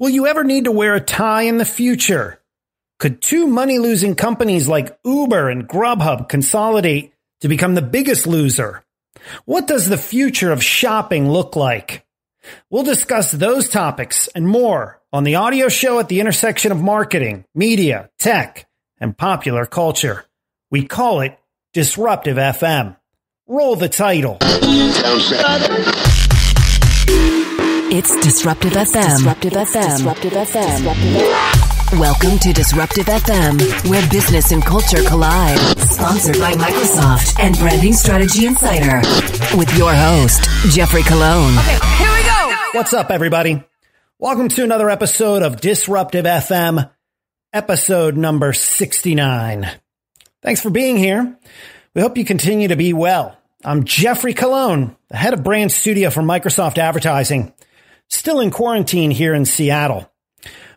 Will you ever need to wear a tie in the future? Could two money-losing companies like Uber and Grubhub consolidate to become the biggest loser? What does the future of shopping look like? We'll discuss those topics and more on the audio show at the intersection of marketing, media, tech, and popular culture. We call it Disruptive FM. Roll the title. It's Disruptive FM. Disruptive FM. Disruptive FM. Welcome to Disruptive FM, where business and culture collide. Sponsored by Microsoft and Branding Strategy Insider. With your host, Jeffrey Colon. Okay, here we go. What's up, everybody? Welcome to another episode of Disruptive FM, episode number 69. Thanks for being here. We hope you continue to be well. I'm Jeffrey Colon, the head of brand studio for Microsoft Advertising, still in quarantine here in Seattle.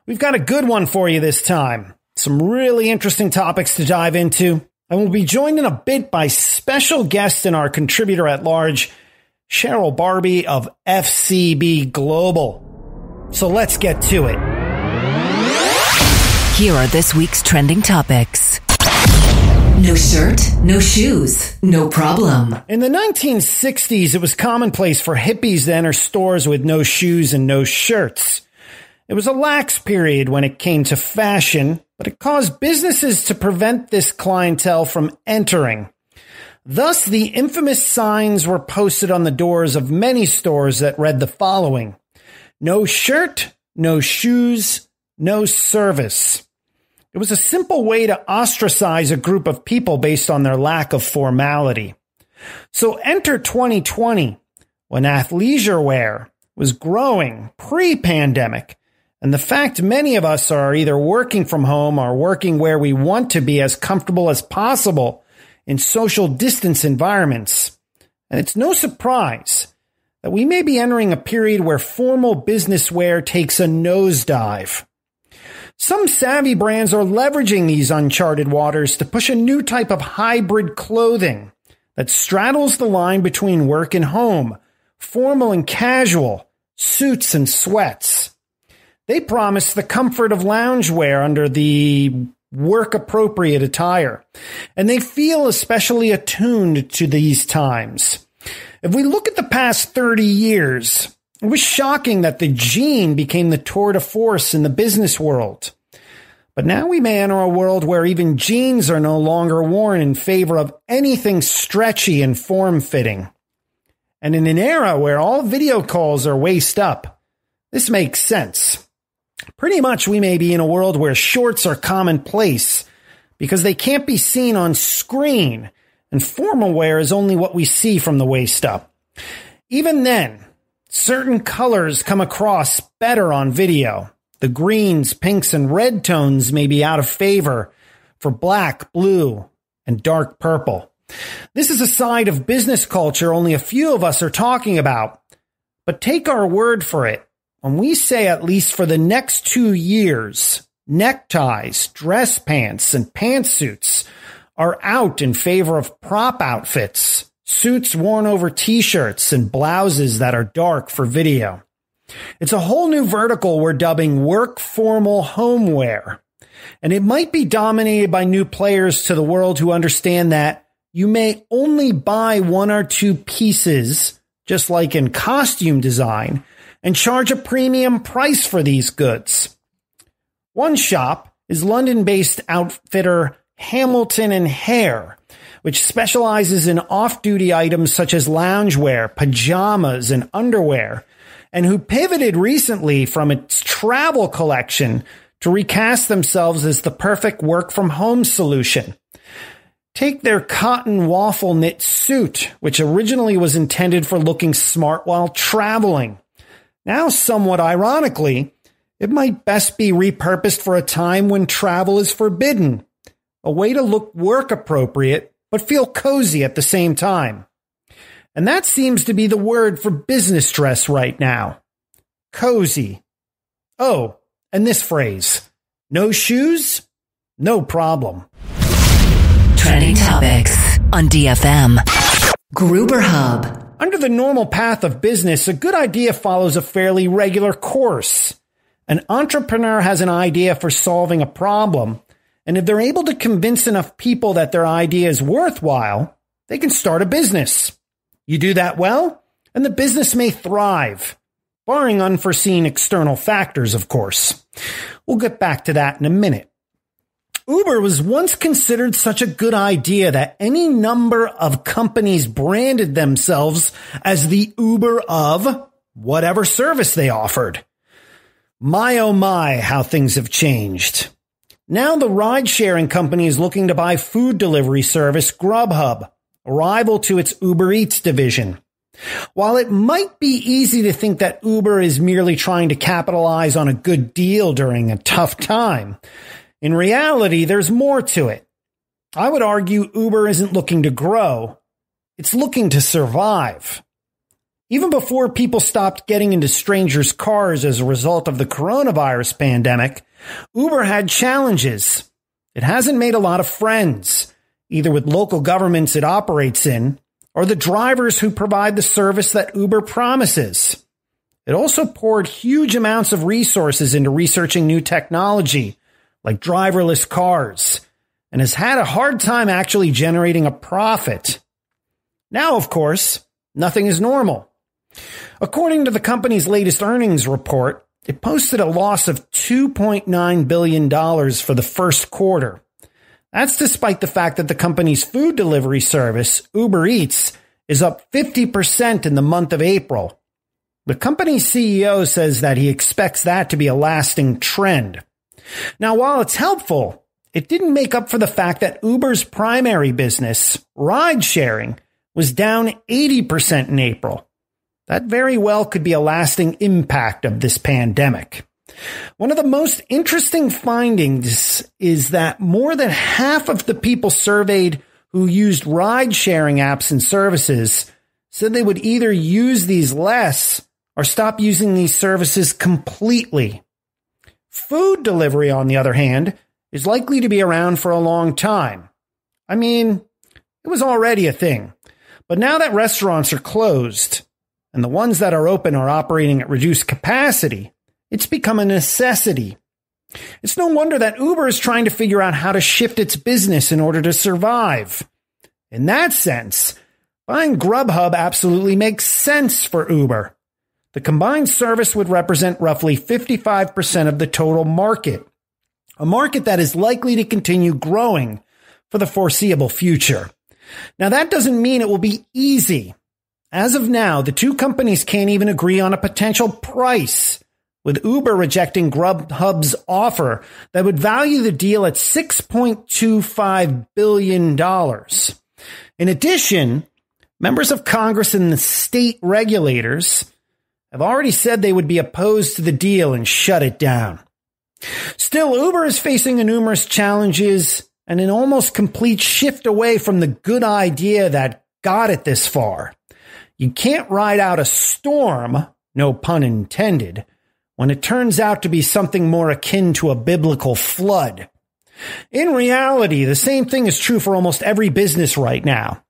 We've got a good one for you this time. Some really interesting topics to dive into. And we'll be joined in a bit by special guest and our contributor at large, Cheryl Barbee of FCB Global. So let's get to it. Here are this week's trending topics. No shirt, no shoes, no problem. In the 1960s, it was commonplace for hippies to enter stores with no shoes and no shirts. It was a lax period when it came to fashion, but it caused businesses to prevent this clientele from entering. Thus, the infamous signs were posted on the doors of many stores that read the following: no shirt, no shoes, no service. It was a simple way to ostracize a group of people based on their lack of formality. So enter 2020, when athleisure wear was growing pre-pandemic, and the fact many of us are either working from home or working where we want to be as comfortable as possible in social distance environments. And it's no surprise that we may be entering a period where formal business wear takes a nosedive. Some savvy brands are leveraging these uncharted waters to push a new type of hybrid clothing that straddles the line between work and home, formal and casual, suits and sweats. They promise the comfort of loungewear under the work-appropriate attire, and they feel especially attuned to these times. If we look at the past 30 years, it was shocking that the jean became the tour de force in the business world. But now we may enter a world where even jeans are no longer worn in favor of anything stretchy and form-fitting. And in an era where all video calls are waist up, this makes sense. Pretty much we may be in a world where shorts are commonplace because they can't be seen on screen, and formal wear is only what we see from the waist up. Even then, certain colors come across better on video. The greens, pinks, and red tones may be out of favor for black, blue, and dark purple. This is a side of business culture only a few of us are talking about. But take our word for it. When we say at least for the next 2 years, neckties, dress pants, and pantsuits are out in favor of prop outfits, suits worn over t-shirts, and blouses that are dark for video. It's a whole new vertical we're dubbing work formal homeware. And it might be dominated by new players to the world who understand that you may only buy one or two pieces, just like in costume design, and charge a premium price for these goods. One shop is London-based outfitter Hamilton and Hare, which specializes in off-duty items such as loungewear, pajamas, and underwear, and who pivoted recently from its travel collection to recast themselves as the perfect work-from-home solution. Take their cotton waffle knit suit, which originally was intended for looking smart while traveling. Now, somewhat ironically, it might best be repurposed for a time when travel is forbidden, a way to look work-appropriate but feel cozy at the same time. And that seems to be the word for business dress right now. Cozy. Oh, and this phrase, no shoes, no problem. Trending topics on DFM. Gruberhub. Under the normal path of business, a good idea follows a fairly regular course. An entrepreneur has an idea for solving a problem, and if they're able to convince enough people that their idea is worthwhile, they can start a business. You do that well, and the business may thrive, barring unforeseen external factors, of course. We'll get back to that in a minute. Uber was once considered such a good idea that any number of companies branded themselves as the Uber of whatever service they offered. My oh my, how things have changed. Now the ride-sharing company is looking to buy food delivery service Grubhub, a rival to its Uber Eats division. While it might be easy to think that Uber is merely trying to capitalize on a good deal during a tough time, in reality, there's more to it. I would argue Uber isn't looking to grow. It's looking to survive. Even before people stopped getting into strangers' cars as a result of the coronavirus pandemic, Uber had challenges. It hasn't made a lot of friends, either with local governments it operates in, or the drivers who provide the service that Uber promises. It also poured huge amounts of resources into researching new technology, like driverless cars, and has had a hard time actually generating a profit. Now, of course, nothing is normal. According to the company's latest earnings report, it posted a loss of $2.9 billion for the first quarter. That's despite the fact that the company's food delivery service, Uber Eats, is up 50% in the month of April. The company's CEO says that he expects that to be a lasting trend. Now, while it's helpful, it didn't make up for the fact that Uber's primary business, ride-sharing, was down 80% in April. That very well could be a lasting impact of this pandemic. One of the most interesting findings is that more than half of the people surveyed who used ride-sharing apps and services said they would either use these less or stop using these services completely. Food delivery, on the other hand, is likely to be around for a long time. I mean, it was already a thing, but now that restaurants are closed and the ones that are open are operating at reduced capacity, it's become a necessity. It's no wonder that Uber is trying to figure out how to shift its business in order to survive. In that sense, buying Grubhub absolutely makes sense for Uber. The combined service would represent roughly 55% of the total market, a market that is likely to continue growing for the foreseeable future. Now, that doesn't mean it will be easy. As of now, the two companies can't even agree on a potential price, with Uber rejecting Grubhub's offer that would value the deal at $6.25 billion. In addition, members of Congress and the state regulators have already said they would be opposed to the deal and shut it down. Still, Uber is facing numerous challenges and an almost complete shift away from the good idea that got it this far. You can't ride out a storm, no pun intended, when it turns out to be something more akin to a biblical flood. In reality, the same thing is true for almost every business right now.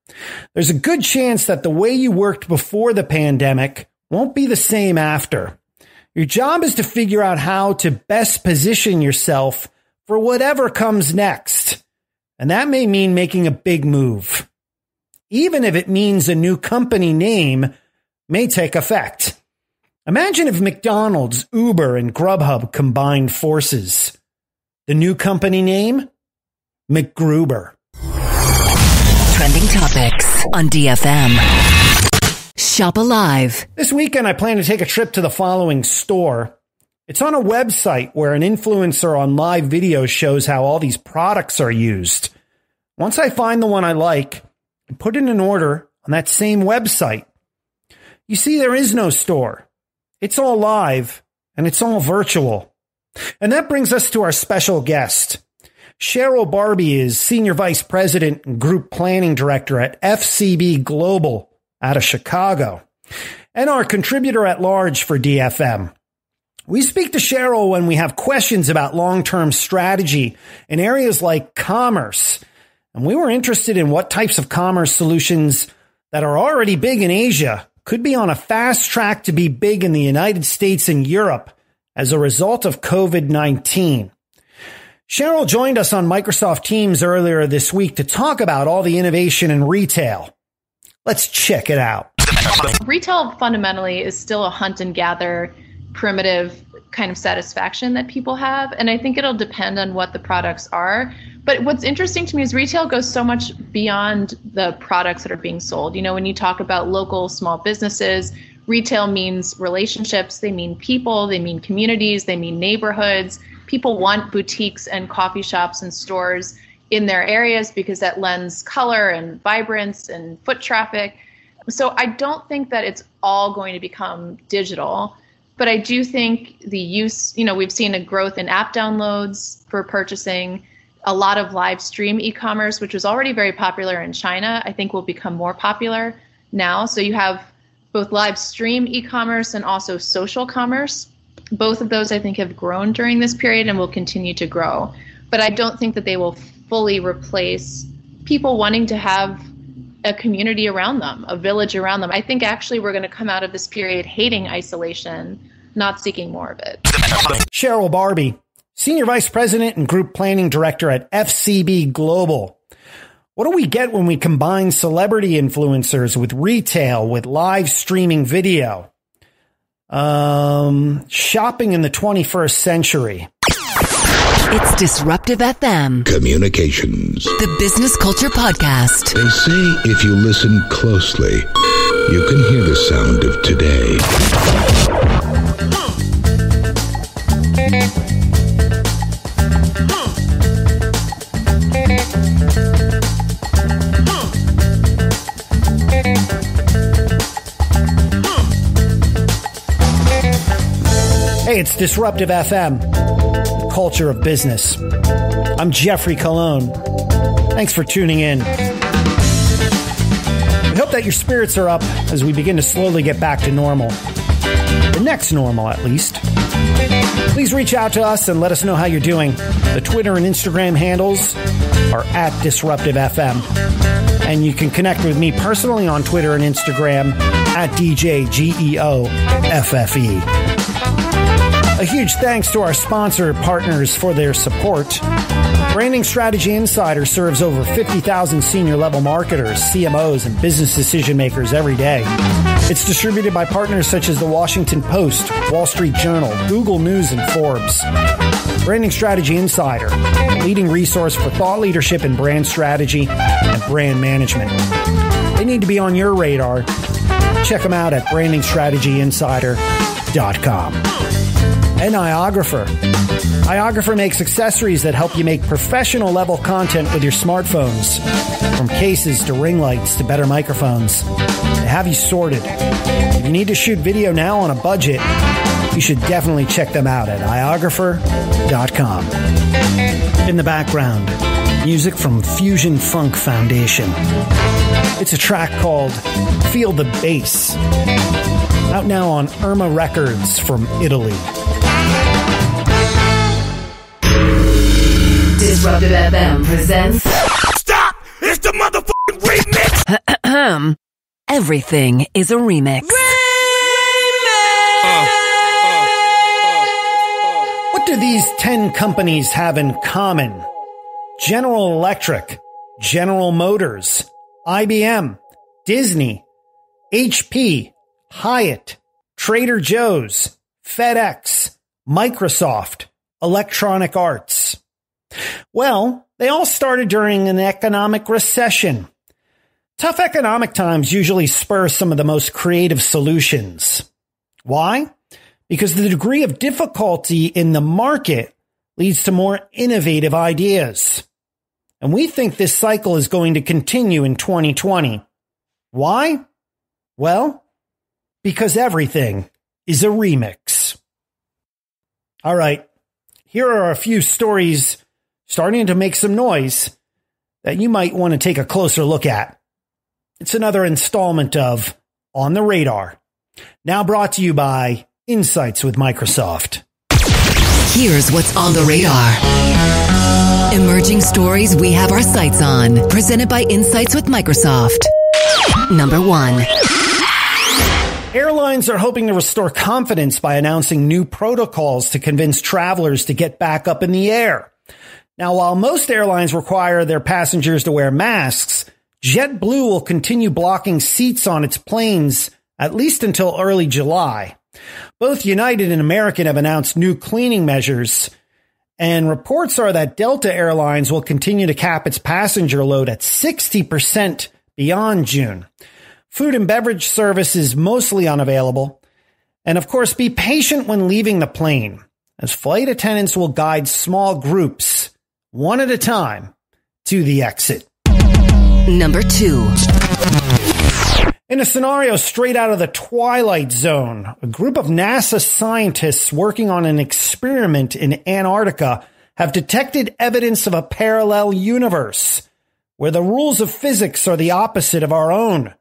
There's a good chance that the way you worked before the pandemic won't be the same after. Your job is to figure out how to best position yourself for whatever comes next. And that may mean making a big move. Even if it means a new company name may take effect. Imagine if McDonald's, Uber, and Grubhub combined forces. The new company name? McGruber. Trending topics on DFM. Shop Alive. This weekend, I plan to take a trip to the following store. It's on a website where an influencer on live video shows how all these products are used. Once I find the one I like, I put in an order on that same website. You see, there is no store. It's all live and it's all virtual. And that brings us to our special guest. Cheryl Barbee is Senior Vice President and Group Planning Director at FCB Global out of Chicago, and our contributor at large for DFM. We speak to Cheryl when we have questions about long-term strategy in areas like commerce. And we were interested in what types of commerce solutions that are already big in Asia could be on a fast track to be big in the United States and Europe as a result of COVID-19. Cheryl joined us on Microsoft Teams earlier this week to talk about all the innovation in retail. Let's check it out. Retail fundamentally is still a hunt and gather, primitive kind of satisfaction that people have. And I think it'll depend on what the products are. But what's interesting to me is retail goes so much beyond the products that are being sold. You know, when you talk about local small businesses, retail means relationships, they mean people, they mean communities, they mean neighborhoods. People want boutiques and coffee shops and stores in their areas because that lends color and vibrance and foot traffic. So I don't think that it's all going to become digital, but I do think the use, you know, we've seen a growth in app downloads for purchasing. A lot of live stream e-commerce, which was already very popular in China, I think will become more popular now. So you have both live stream e-commerce and also social commerce. Both of those, I think, have grown during this period and will continue to grow. But I don't think that they will fully replace people wanting to have a community around them, a village around them. I think actually we're going to come out of this period hating isolation, not seeking more of it. Cheryl Barbee, Senior Vice President and Group Planning Director at FCB Global. What do we get when we combine celebrity influencers with retail, with live streaming video? Shopping in the 21st century. It's Disruptive FM. Communications. The Business Culture Podcast. They say if you listen closely, you can hear the sound of today. Hey, it's Disruptive FM, culture of business. I'm Jeffrey Colon. Thanks for tuning in. We hope that your spirits are up as we begin to slowly get back to normal. The next normal, at least. Please reach out to us and let us know how you're doing. The Twitter and Instagram handles are at DisruptiveFM. And you can connect with me personally on Twitter and Instagram at DJGEOFFE. A huge thanks to our sponsor partners for their support. Branding Strategy Insider serves over 50,000 senior-level marketers, CMOs, and business decision makers every day. It's distributed by partners such as The Washington Post, Wall Street Journal, Google News, and Forbes. Branding Strategy Insider, a leading resource for thought leadership in brand strategy and brand management. They need to be on your radar. Check them out at brandingstrategyinsider.com. And Iographer. Iographer makes accessories that help you make professional level content with your smartphones. From cases to ring lights to better microphones. They have you sorted. If you need to shoot video now on a budget, you should definitely check them out at iographer.com. In the background, music from Fusion Funk Foundation. It's a track called Feel the Bass. Out now on Irma Records from Italy. Disruptive FM presents... Stop! It's the motherfucking remix! Everything is a remix. What do these 10 companies have in common? General Electric, General Motors, IBM, Disney, HP, Hyatt, Trader Joe's, FedEx, Microsoft, Electronic Arts. Well, they all started during an economic recession. Tough economic times usually spur some of the most creative solutions. Why? Because the degree of difficulty in the market leads to more innovative ideas. And we think this cycle is going to continue in 2020. Why? Well, because everything is a remix. All right, here are a few stories starting to make some noise that you might want to take a closer look at. It's another installment of On the Radar, now brought to you by Insights with Microsoft. Here's what's on the radar. Emerging stories we have our sights on. Presented by Insights with Microsoft. Number 1. Airlines are hoping to restore confidence by announcing new protocols to convince travelers to get back up in the air. Now, while most airlines require their passengers to wear masks, JetBlue will continue blocking seats on its planes at least until early July. Both United and American have announced new cleaning measures, and reports are that Delta Airlines will continue to cap its passenger load at 60% beyond June. Food and beverage service is mostly unavailable. And of course, be patient when leaving the plane, as flight attendants will guide small groups, one at a time, to the exit. Number 2. In a scenario straight out of the Twilight Zone, a group of NASA scientists working on an experiment in Antarctica have detected evidence of a parallel universe, where the rules of physics are the opposite of our own.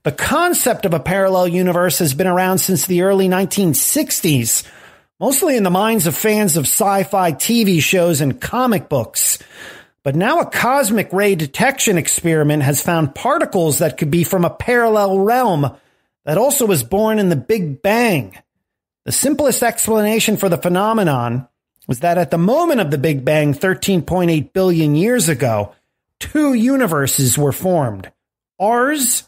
The concept of a parallel universe has been around since the early 1960s, mostly in the minds of fans of sci-fi TV shows and comic books. But now a cosmic ray detection experiment has found particles that could be from a parallel realm that also was born in the Big Bang. The simplest explanation for the phenomenon was that at the moment of the Big Bang 13.8 billion years ago, 2 universes were formed, ours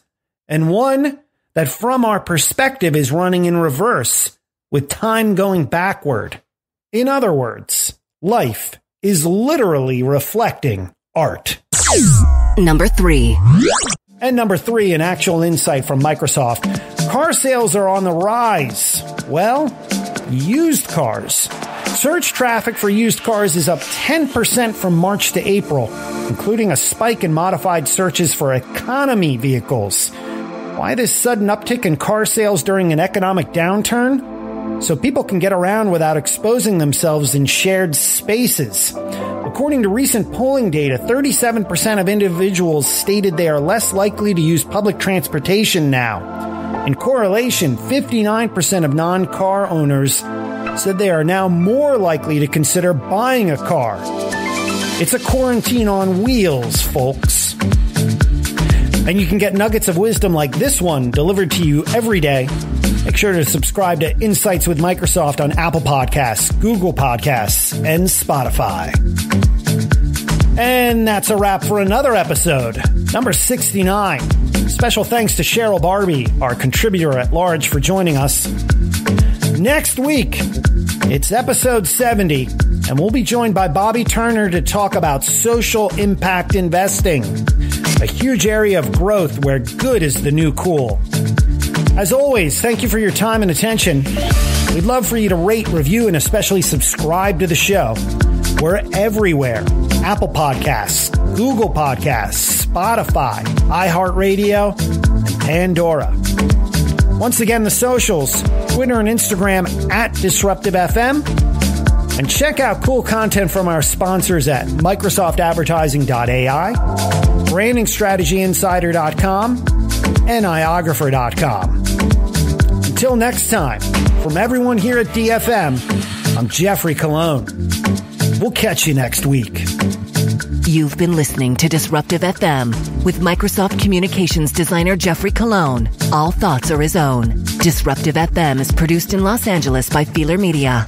and one that from our perspective is running in reverse with time going backward. In other words, life is literally reflecting art. Number 3. And number 3, an actual insight from Microsoft. Car sales are on the rise. Well, used cars. Search traffic for used cars is up 10% from March to April, including a spike in modified searches for economy vehicles. Why this sudden uptick in car sales during an economic downturn? So people can get around without exposing themselves in shared spaces. According to recent polling data, 37% of individuals stated they are less likely to use public transportation now. In correlation, 59% of non-car owners said they are now more likely to consider buying a car. It's a quarantine on wheels, folks. And you can get nuggets of wisdom like this one delivered to you every day. Make sure to subscribe to Insights with Microsoft on Apple Podcasts, Google Podcasts, and Spotify. And that's a wrap for another episode, number 69. Special thanks to Cheryl Barbee, our contributor at large, for joining us. Next week, it's episode 70, and we'll be joined by Bobby Turner to talk about social impact investing, a huge area of growth where good is the new cool. As always, thank you for your time and attention. We'd love for you to rate, review, and especially subscribe to the show. We're everywhere. Apple Podcasts, Google Podcasts, Spotify, iHeartRadio, and Pandora. Once again, the socials, Twitter and Instagram at Disruptive FM. And check out cool content from our sponsors at MicrosoftAdvertising.ai, BrandingStrategyInsider.com, and iographer.com. Until next time, from everyone here at DFM, I'm Jeffrey Colon. We'll catch you next week. You've been listening to Disruptive FM with Microsoft Communications designer Jeffrey Colon. All thoughts are his own. Disruptive FM is produced in Los Angeles by Feeler Media.